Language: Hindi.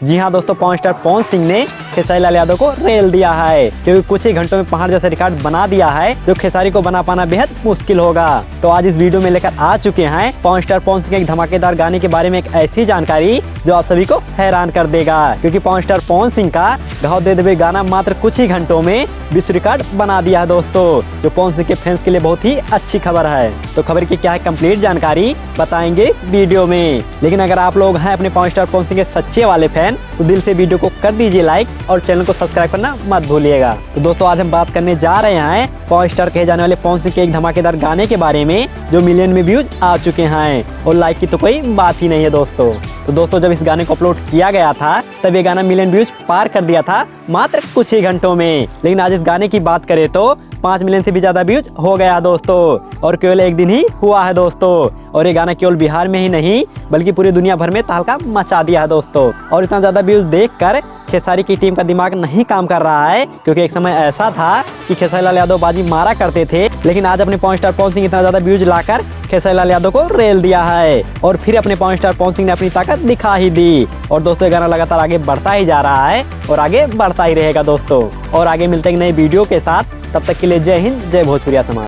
जी हाँ दोस्तों, पवन स्टार पवन सिंह ने खेसारी लाल यादव को रेल दिया है, क्योंकि कुछ ही घंटों में पहाड़ जैसा रिकॉर्ड बना दिया है जो खेसारी को बना पाना बेहद मुश्किल होगा। तो आज इस वीडियो में लेकर आ चुके हैं पवन स्टार पवन सिंह के एक धमाकेदार गाने के बारे में एक ऐसी जानकारी जो आप सभी को हैरान कर देगा, क्योंकि पवन स्टार पवन सिंह का घाव दे देवे गाना मात्र कुछ ही घंटों में विश्व रिकॉर्ड बना दिया है दोस्तों, जो पवन सिंह के फैंस के लिए बहुत ही अच्छी खबर है। तो खबर की क्या है कंप्लीट जानकारी बताएंगे इस वीडियो में। लेकिन अगर आप लोग हैं अपने पवन स्टार पवन सिंह के सच्चे वाले फैन तो दिल से वीडियो को कर दीजिए लाइक और चैनल को सब्सक्राइब करना मत भूलिएगा। तो दोस्तों आज हम बात करने जा रहे हैं पवन स्टार कहे जाने वाले पवन सिंह के एक धमाकेदार गाने के बारे में जो मिलियन में व्यूज आ चुके हैं और लाइक की तो कोई बात ही नहीं है दोस्तों। तो दोस्तों जब इस गाने को अपलोड किया गया था तब ये गाना मिलियन व्यूज पार कर दिया था मात्र कुछ ही घंटों में। लेकिन आज इस गाने की बात करें तो 5 मिलियन से भी ज्यादा व्यूज हो गया दोस्तों, और केवल एक दिन ही हुआ है दोस्तों। और ये गाना केवल बिहार में ही नहीं बल्कि पूरी दुनिया भर में तहलका मचा दिया है दोस्तों। और इतना ज्यादा व्यूज देखकर खेसारी की टीम का दिमाग नहीं काम कर रहा है, क्योंकि एक समय ऐसा था कि खेसारी लाल यादव बाजी मारा करते थे, लेकिन आज अपने पवन स्टार पवन सिंह इतना ज्यादा व्यूज लाकर खेसारी लाल यादव को रेल दिया है और फिर अपने पवन स्टार पवन सिंह ने अपनी ताकत दिखा ही दी। और दोस्तों ये गाना लगातार आगे बढ़ता ही जा रहा है और आगे बढ़ता ही रहेगा दोस्तों। और आगे मिलते हैं नई वीडियो के साथ, तब तक के लिए जय हिंद, जय भोजपुरिया समाज।